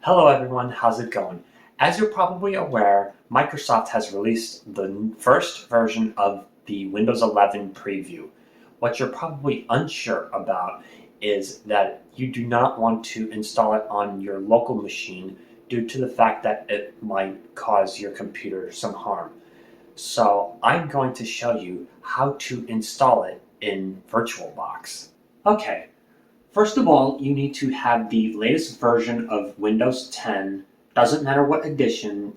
Hello everyone, how's it going? As you're probably aware, Microsoft has released the first version of the Windows 11 preview. What you're probably unsure about is that you do not want to install it on your local machine due to the fact that it might cause your computer some harm. So I'm going to show you how to install it in VirtualBox. Okay, first of all, you need to have the latest version of Windows 10. Doesn't matter what edition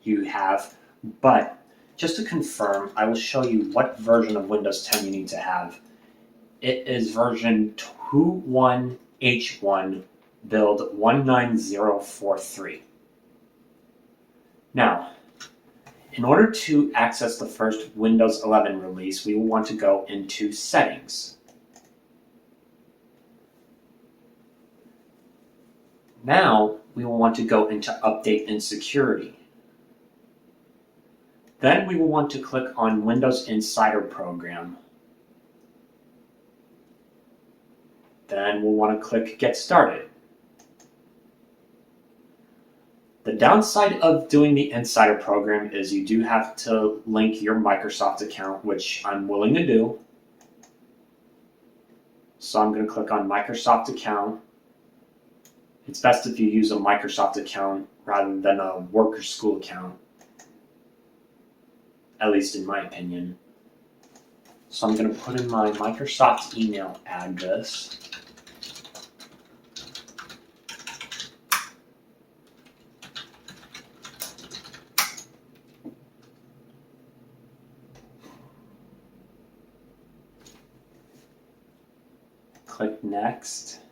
you have, but just to confirm, I will show you what version of Windows 10 you need to have. It is version 21H1, build 19043. Now, in order to access the first Windows 11 release, we will want to go into Settings. Now, we will want to go into Update and Security. Then we will want to click on Windows Insider Program. Then we'll want to click Get Started. The downside of doing the Insider Program is you do have to link your Microsoft account, which I'm willing to do. So I'm going to click on Microsoft account. It's best if you use a Microsoft account rather than a work or school account, at least in my opinion. So I'm going to put in my Microsoft email address. Click Next.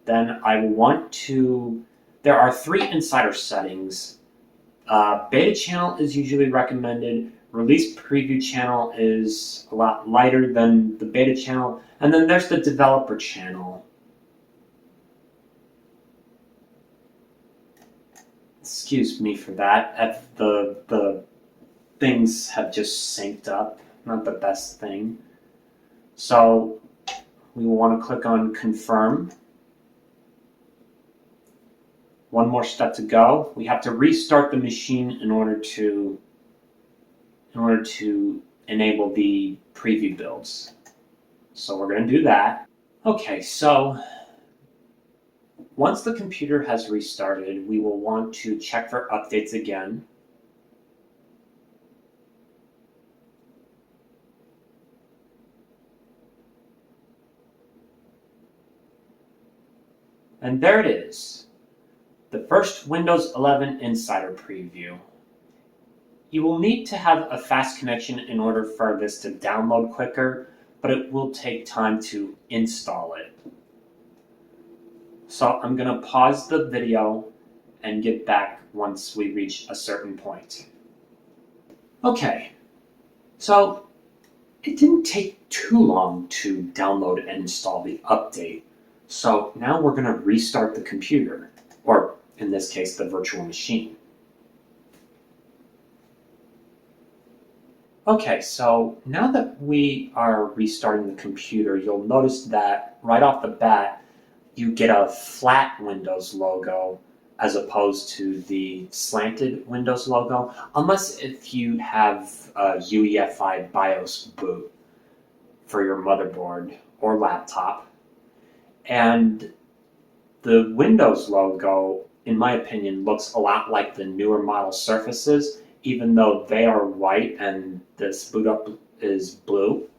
Then I want to, there are 3 insider settings. Beta channel is usually recommended. Release preview channel is a lot lighter than the beta channel. And then there's the developer channel. Excuse me for that. The things have just synced up. Not the best thing. So we will want to click on Confirm. One more step to go. We have to restart the machine in order to enable the preview builds. So we're going to do that. Okay, so once the computer has restarted, we will want to check for updates again. And there it is. The first Windows 11 Insider Preview. You will need to have a fast connection in order for this to download quicker, but it will take time to install it. So I'm going to pause the video and get back once we reach a certain point. Okay, so it didn't take too long to download and install the update. So now we're going to restart the computer, or in this case, the virtual machine. Okay, so now that we are restarting the computer, you'll notice that right off the bat, you get a flat Windows logo as opposed to the slanted Windows logo, unless if you have a UEFI BIOS boot for your motherboard or laptop. And the Windows logo, in my opinion, looks a lot like the newer model Surfaces, even though they are white and this boot up is blue.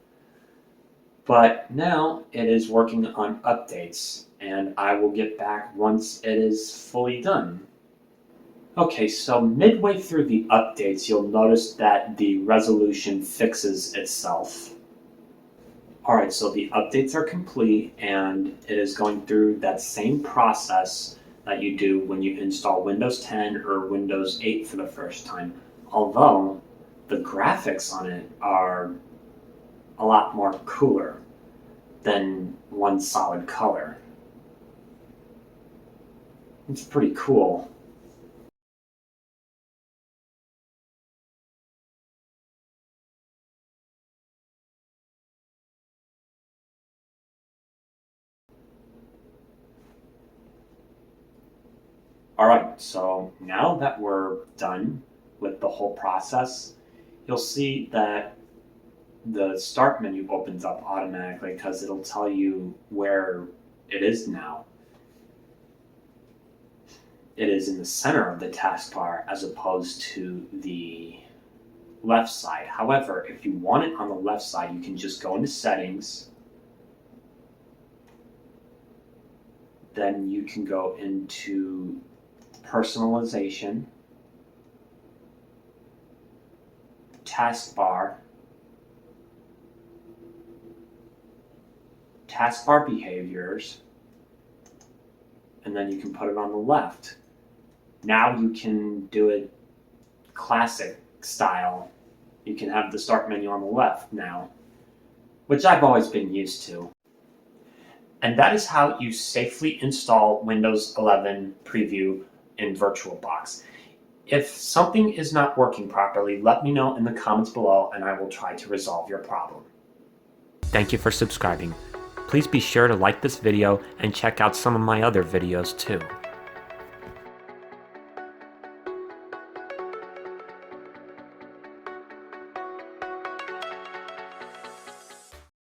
But now it is working on updates, and I will get back once it is fully done. Okay, so midway through the updates, you'll notice that the resolution fixes itself. Alright, so the updates are complete, and it is going through that same process that you do when you install Windows 10 or Windows 8 for the first time, although the graphics on it are a lot more cooler than one solid color. It's pretty cool. Alright, so now that we're done with the whole process, you'll see that the start menu opens up automatically because it'll tell you where it is now. It is in the center of the taskbar as opposed to the left side. However, if you want it on the left side, you can just go into settings. Then you can go into personalization, taskbar, taskbar behaviors, and then you can put it on the left. Now you can do it classic style. You can have the start menu on the left now, which I've always been used to. And that is how you safely install Windows 11 Preview in VirtualBox. If something is not working properly, let me know in the comments below and I will try to resolve your problem. Thank you for subscribing. Please be sure to like this video and check out some of my other videos too.